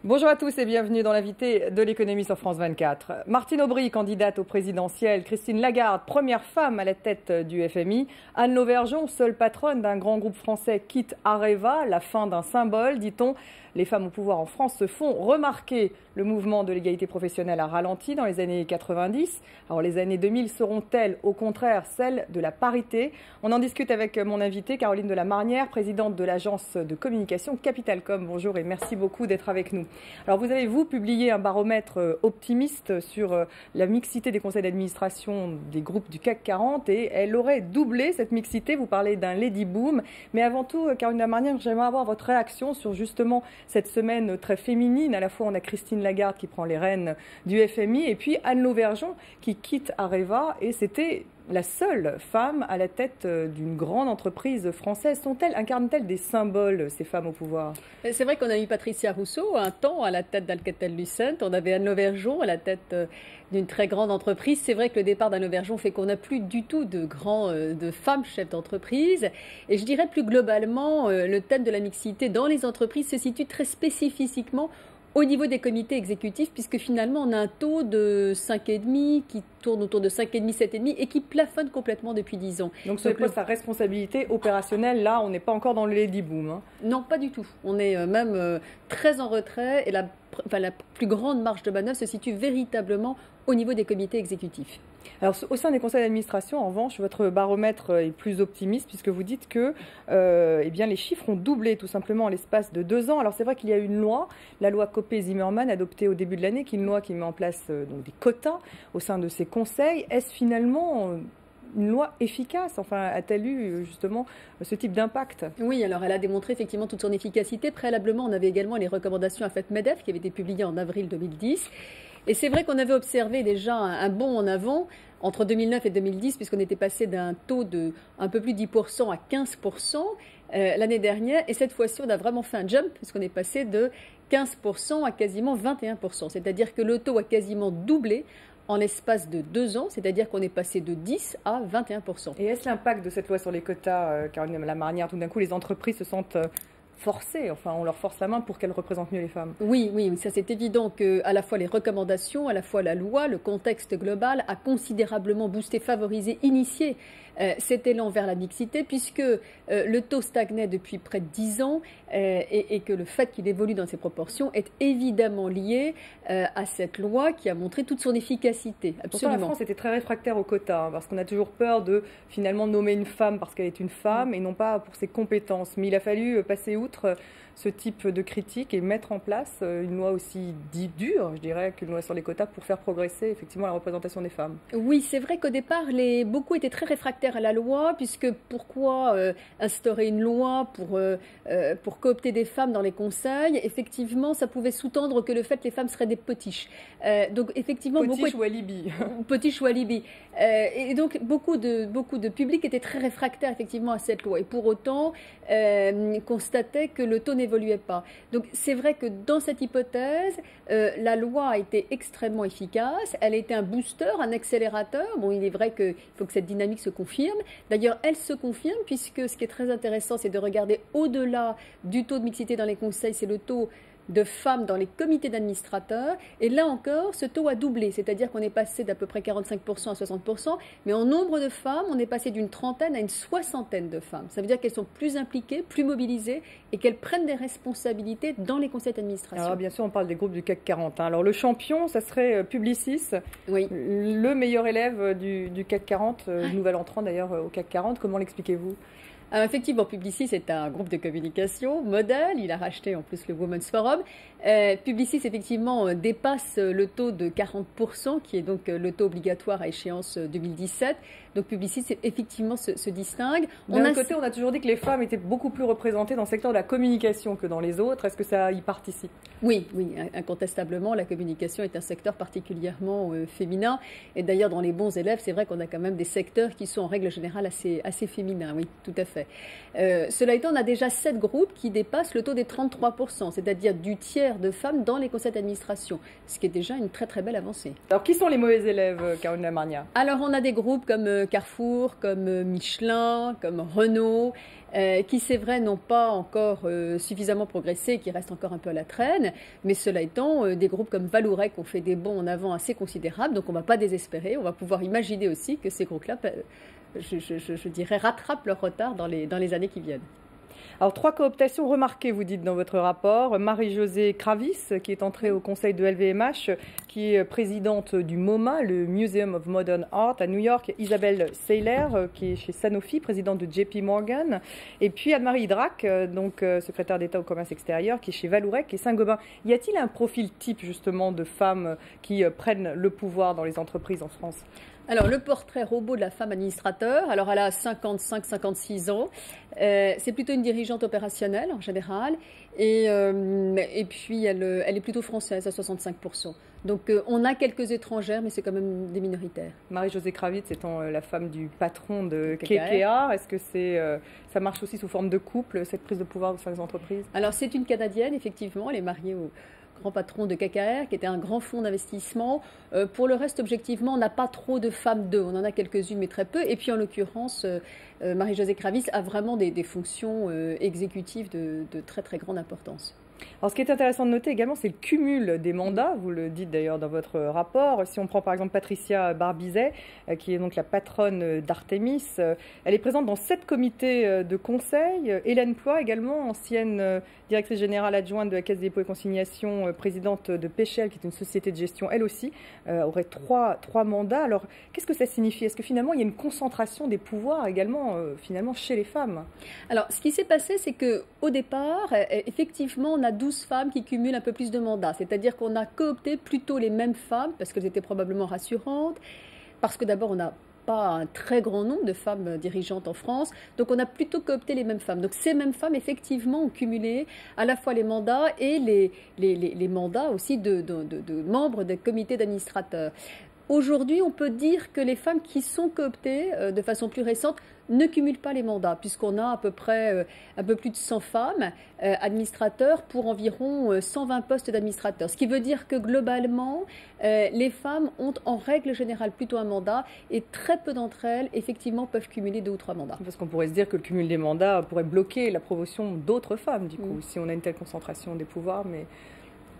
Bonjour à tous et bienvenue dans l'invité de l'économie sur France 24. Martine Aubry, candidate au présidentiel. Christine Lagarde, première femme à la tête du FMI. Anne Lauvergeon, seule patronne d'un grand groupe français, quitte Areva, la fin d'un symbole, dit-on. Les femmes au pouvoir en France se font remarquer. Le mouvement de l'égalité professionnelle a ralenti dans les années 90. Alors les années 2000 seront-elles au contraire celles de la parité? On en discute avec mon invitée Caroline de la Marnière, présidente de l'agence de communication Capitalcom. Bonjour et merci beaucoup d'être avec nous. Alors vous avez, vous, publié un baromètre optimiste sur la mixité des conseils d'administration des groupes du CAC 40 et elle aurait doublé cette mixité. Vous parlez d'un lady boom. Mais avant tout, Caroline de la Marnière, j'aimerais avoir votre réaction sur justement cette semaine très féminine. À la fois, on a Christine Lagarde qui prend les rênes du FMI et puis Anne Lauvergeon qui quitte Areva et c'était la seule femme à la tête d'une grande entreprise française. Incarnent-elles des symboles, ces femmes au pouvoir? C'est vrai qu'on a eu Patricia Rousseau un temps à la tête d'Alcatel-Lucent. On avait Anne Lauvergeon à la tête d'une très grande entreprise. C'est vrai que le départ d'Anne Lauvergeon fait qu'on n'a plus du tout de femmes chefs d'entreprise. Et je dirais plus globalement, le thème de la mixité dans les entreprises se situe très spécifiquement au niveau des comités exécutifs, puisque finalement on a un taux de 5,5 qui tourne autour de 5,5, 7,5 et qui plafonne complètement depuis 10 ans. Donc ce n'est pas sa responsabilité opérationnelle, là on n'est pas encore dans le lady boom. Hein. Non, pas du tout. On est même très en retrait et la plus grande marge de manœuvre se situe véritablement au niveau des comités exécutifs. Alors, au sein des conseils d'administration, en revanche, votre baromètre est plus optimiste puisque vous dites que eh bien, les chiffres ont doublé tout simplement en l'espace de 2 ans. Alors, c'est vrai qu'il y a une loi, la loi Copé-Zimmermann, adoptée au début de l'année, qui est une loi qui met en place donc, des quotas au sein de ces conseils. Est-ce finalement une loi efficace? Enfin, a-t-elle eu justement ce type d'impact? Oui, alors elle a démontré effectivement toute son efficacité. Préalablement, on avait également les recommandations AFEP-MEDEF qui avaient été publiées en avril 2010. Et c'est vrai qu'on avait observé déjà un bond en avant entre 2009 et 2010, puisqu'on était passé d'un taux de un peu plus de 10% à 15% l'année dernière. Et cette fois-ci, on a vraiment fait un jump, puisqu'on est passé de 15% à quasiment 21%. C'est-à-dire que le taux a quasiment doublé en l'espace de 2 ans, c'est-à-dire qu'on est passé de 10 à 21%. Et est-ce l'impact de cette loi sur les quotas, Caroline de la Marnière, tout d'un coup, les entreprises se sentent forcées, enfin on leur force la main pour qu'elles représentent mieux les femmes? Oui, ça c'est évident que à la fois les recommandations, à la fois la loi, le contexte global a considérablement boosté, favorisé, initié cet élan vers la mixité, puisque le taux stagnait depuis près de 10 ans et que le fait qu'il évolue dans ces proportions est évidemment lié à cette loi qui a montré toute son efficacité. Absolument. Pourtant, la France était très réfractaire aux quotas, hein, parce qu'on a toujours peur de finalement nommer une femme parce qu'elle est une femme et non pas pour ses compétences. Mais il a fallu passer outre ce type de critique et mettre en place une loi aussi dure, je dirais, qu'une loi sur les quotas pour faire progresser effectivement la représentation des femmes. Oui, c'est vrai qu'au départ, beaucoup étaient très réfractaires à la loi, puisque pourquoi instaurer une loi pour coopter des femmes dans les conseils? Effectivement, ça pouvait sous-tendre que le fait que les femmes seraient des potiches. Donc effectivement, potiches ou alibis. Potiches ou alibis. Et donc beaucoup de publics étaient très réfractaires effectivement à cette loi. Et pour autant, constataient que le taux n'évoluait pas. Donc c'est vrai que dans cette hypothèse, la loi a été extrêmement efficace. Elle a été un booster, un accélérateur. Bon, il est vrai qu'il faut que cette dynamique se confirme. D'ailleurs, elle se confirme puisque ce qui est très intéressant, c'est de regarder au-delà du taux de mixité dans les conseils, c'est le taux de femmes dans les comités d'administrateurs. Et là encore, ce taux a doublé, c'est-à-dire qu'on est passé d'à peu près 45% à 60%, mais en nombre de femmes, on est passé d'une trentaine à une soixantaine de femmes. Ça veut dire qu'elles sont plus impliquées, plus mobilisées et qu'elles prennent des responsabilités dans les conseils d'administration. Alors bien sûr, on parle des groupes du CAC 40. Hein. Alors le champion, ça serait Publicis, oui. Le meilleur élève du CAC 40, nouvel entrant d'ailleurs au CAC 40. Comment l'expliquez-vous? Alors effectivement, Publicis est un groupe de communication modèle. Il a racheté en plus le Women's Forum. Publicis, effectivement, dépasse le taux de 40%, qui est donc le taux obligatoire à échéance 2017. Donc Publicis, effectivement, se distingue. D'un côté, on a toujours dit que les femmes étaient beaucoup plus représentées dans le secteur de la communication que dans les autres. Est-ce que ça y participe? Oui, incontestablement, la communication est un secteur particulièrement féminin. Et d'ailleurs, dans les bons élèves, c'est vrai qu'on a quand même des secteurs qui sont en règle générale assez féminins. Oui, tout à fait. fait. Cela étant, on a déjà 7 groupes qui dépassent le taux des 33%, c'est-à-dire du tiers de femmes dans les conseils d'administration, ce qui est déjà une très très belle avancée. Alors qui sont les mauvais élèves, Caroline Lamarnia? Alors on a des groupes comme Carrefour, comme Michelin, comme Renault, qui c'est vrai n'ont pas encore suffisamment progressé, qui restent encore un peu à la traîne, mais cela étant, des groupes comme Vallourec ont fait des bonds en avant assez considérables, donc on ne va pas désespérer, on va pouvoir imaginer aussi que ces groupes-là, je dirais, rattrapent leur retard dans les années qui viennent. Alors, 3 cooptations remarquées, vous dites dans votre rapport. Marie-Josée Kravis, qui est entrée au conseil de LVMH, qui est présidente du MoMA, le Museum of Modern Art à New York. Isabelle Seiler, qui est chez Sanofi, présidente de JP Morgan. Et puis Anne-Marie Drac, donc secrétaire d'État au commerce extérieur, qui est chez Vallourec et Saint-Gobain. Y a-t-il un profil type, justement, de femmes qui prennent le pouvoir dans les entreprises en France ? Alors, le portrait robot de la femme administrateur, alors elle a 55-56 ans, c'est plutôt une dirigeante opérationnelle en général, et puis elle est plutôt française à 65%. Donc on a quelques étrangères, mais c'est quand même des minoritaires. Marie-Josée Kravitz étant la femme du patron de KKR, est-ce que ça marche aussi sous forme de couple, cette prise de pouvoir dans les entreprises? Alors c'est une Canadienne, effectivement, elle est mariée au grand patron de KKR, qui était un grand fonds d'investissement. Pour le reste, objectivement, on n'a pas trop de femmes d'eux. On en a quelques-unes, mais très peu. Et puis, en l'occurrence, Marie-Josée Kravis a vraiment des fonctions exécutives de très, très grande importance. Alors, ce qui est intéressant de noter également, c'est le cumul des mandats. Vous le dites d'ailleurs dans votre rapport. Si on prend par exemple Patricia Barbizet, qui est donc la patronne d'Artemis, elle est présente dans 7 comités de conseil. Hélène Ploy, également, ancienne directrice générale adjointe de la Caisse des dépôts et consignations, présidente de Péchel, qui est une société de gestion, elle aussi, aurait trois mandats. Alors, qu'est-ce que ça signifie? Est-ce que finalement, il y a une concentration des pouvoirs également, finalement, chez les femmes? Alors, ce qui s'est passé, c'est qu'au départ, effectivement, on a 12 femmes qui cumulent un peu plus de mandats. C'est-à-dire qu'on a coopté plutôt les mêmes femmes, parce qu'elles étaient probablement rassurantes, parce que d'abord, on n'a pas un très grand nombre de femmes dirigeantes en France, donc on a plutôt coopté les mêmes femmes. Donc ces mêmes femmes, effectivement, ont cumulé à la fois les mandats et les mandats aussi de membres des comités d'administrateurs. Aujourd'hui, on peut dire que les femmes qui sont cooptées de façon plus récente ne cumulent pas les mandats, puisqu'on a à peu près un peu plus de 100 femmes administrateurs pour environ 120 postes d'administrateurs. Ce qui veut dire que globalement, les femmes ont en règle générale plutôt un mandat et très peu d'entre elles, effectivement, peuvent cumuler 2 ou 3 mandats. Parce qu'on pourrait se dire que le cumul des mandats pourrait bloquer la promotion d'autres femmes, du coup, si on a une telle concentration des pouvoirs, mais...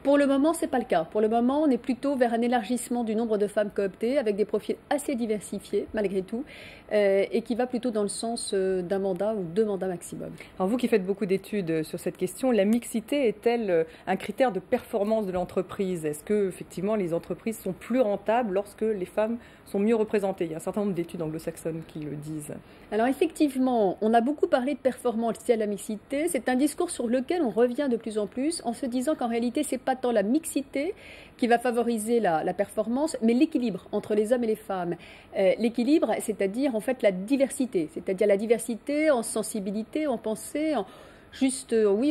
Pour le moment, ce n'est pas le cas. Pour le moment, on est plutôt vers un élargissement du nombre de femmes cooptées avec des profils assez diversifiés, malgré tout, et qui va plutôt dans le sens d'un mandat ou 2 mandats maximum. Alors vous qui faites beaucoup d'études sur cette question, la mixité est-elle un critère de performance de l'entreprise? Est-ce que effectivement les entreprises sont plus rentables lorsque les femmes sont mieux représentées? Il y a un certain nombre d'études anglo-saxonnes qui le disent. Alors effectivement, on a beaucoup parlé de performance liée à la mixité. C'est un discours sur lequel on revient de plus en plus en se disant qu'en réalité, c'est pas tant la mixité qui va favoriser la performance, mais l'équilibre entre les hommes et les femmes. L'équilibre, c'est-à-dire en fait la diversité, c'est-à-dire la diversité en sensibilité, en pensée, en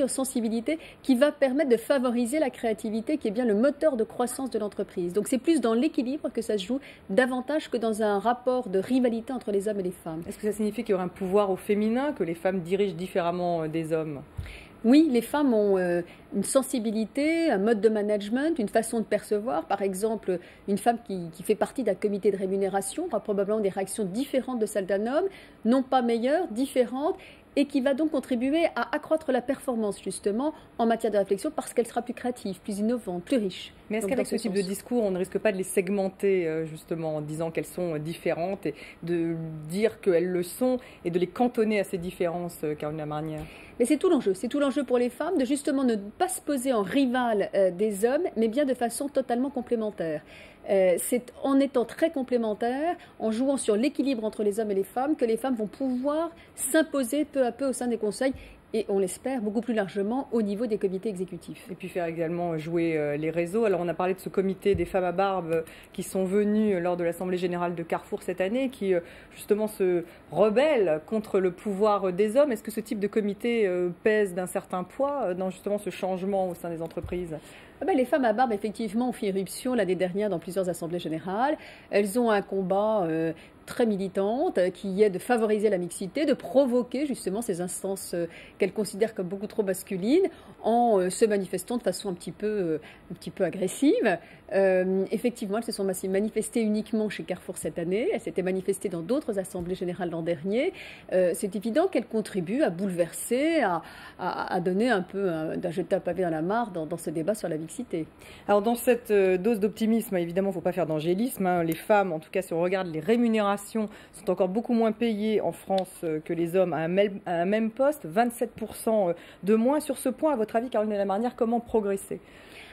sensibilité, qui va permettre de favoriser la créativité, qui est bien le moteur de croissance de l'entreprise. Donc c'est plus dans l'équilibre que ça se joue, davantage que dans un rapport de rivalité entre les hommes et les femmes. Est-ce que ça signifie qu'il y aura un pouvoir au féminin, que les femmes dirigent différemment des hommes? Oui, les femmes ont une sensibilité, un mode de management, une façon de percevoir. Par exemple, une femme qui fait partie d'un comité de rémunération aura probablement des réactions différentes de celles d'un homme, non pas meilleures, différentes, et qui va donc contribuer à accroître la performance, justement, en matière de réflexion, parce qu'elle sera plus créative, plus innovante, plus riche. Mais est-ce qu'avec ce type de discours, on ne risque pas de les segmenter, justement, en disant qu'elles sont différentes, et de dire qu'elles le sont, et de les cantonner à ces différences, Caroline Lamarnia? Mais c'est tout l'enjeu pour les femmes, de justement ne pas se poser en rivale des hommes, mais bien de façon totalement complémentaire. C'est en étant très complémentaires, en jouant sur l'équilibre entre les hommes et les femmes, que les femmes vont pouvoir s'imposer peu à peu au sein des conseils et, on l'espère, beaucoup plus largement au niveau des comités exécutifs. Et puis faire également jouer les réseaux. Alors on a parlé de ce comité des femmes à barbe qui sont venus lors de l'Assemblée générale de Carrefour cette année, qui justement se rebellent contre le pouvoir des hommes. Est-ce que ce type de comité pèse d'un certain poids dans justement ce changement au sein des entreprises? Les femmes à barbe, effectivement, ont fait irruption l'année dernière dans plusieurs assemblées générales. Elles ont un combat très militante, qui est de favoriser la mixité, de provoquer justement ces instances qu'elle considère comme beaucoup trop masculines, en se manifestant de façon un petit peu agressive. Effectivement, elles se sont manifestées uniquement chez Carrefour cette année. Elles s'étaient manifestées dans d'autres assemblées générales l'an dernier. C'est évident qu'elles contribuent à bouleverser, à donner un peu d'un jeter un pavé dans la mare dans ce débat sur la mixité. Alors dans cette dose d'optimisme, évidemment, il ne faut pas faire d'angélisme. Hein. Les femmes, en tout cas, si on regarde les rémunérations, sont encore beaucoup moins payées en France que les hommes à un même poste, 27% de moins. Sur ce point, à votre avis, Caroline Lamarnière, comment progresser ?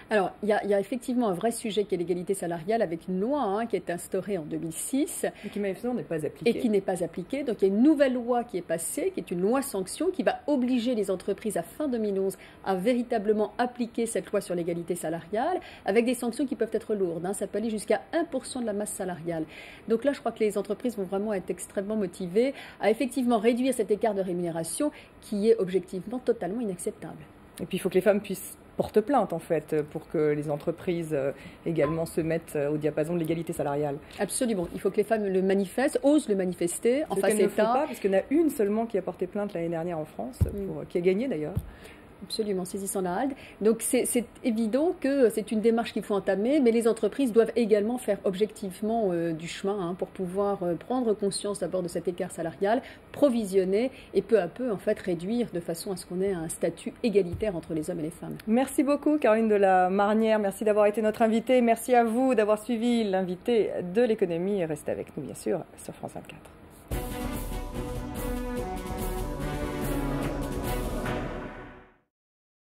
Alors, il y a effectivement un vrai sujet qui est l'égalité salariale avec une loi qui est instaurée en 2006. Et qui manifestement n'est pas appliquée. Et qui n'est pas appliquée. Donc, il y a une nouvelle loi qui est passée, qui est une loi sanction, qui va obliger les entreprises à fin 2011 à véritablement appliquer cette loi sur l'égalité salariale, avec des sanctions qui peuvent être lourdes. Ça peut aller jusqu'à 1% de la masse salariale. Donc là, je crois que les entreprises vont vraiment être extrêmement motivées à effectivement réduire cet écart de rémunération qui est objectivement totalement inacceptable. Et puis, il faut que les femmes puissent porte plainte, en fait, pour que les entreprises également se mettent au diapason de l'égalité salariale. Absolument. Il faut que les femmes le manifestent, osent le manifester en face d'État. Ne font pas, parce qu'il y en a une seulement qui a porté plainte l'année dernière en France, qui a gagné d'ailleurs. Absolument, saisissant la halte. Donc c'est évident que c'est une démarche qu'il faut entamer, mais les entreprises doivent également faire objectivement du chemin pour pouvoir prendre conscience d'abord de cet écart salarial, provisionner et peu à peu en fait réduire de façon à ce qu'on ait un statut égalitaire entre les hommes et les femmes. Merci beaucoup Caroline de la Marnière, merci d'avoir été notre invitée, merci à vous d'avoir suivi l'invité de l'économie et restez avec nous bien sûr sur France 24.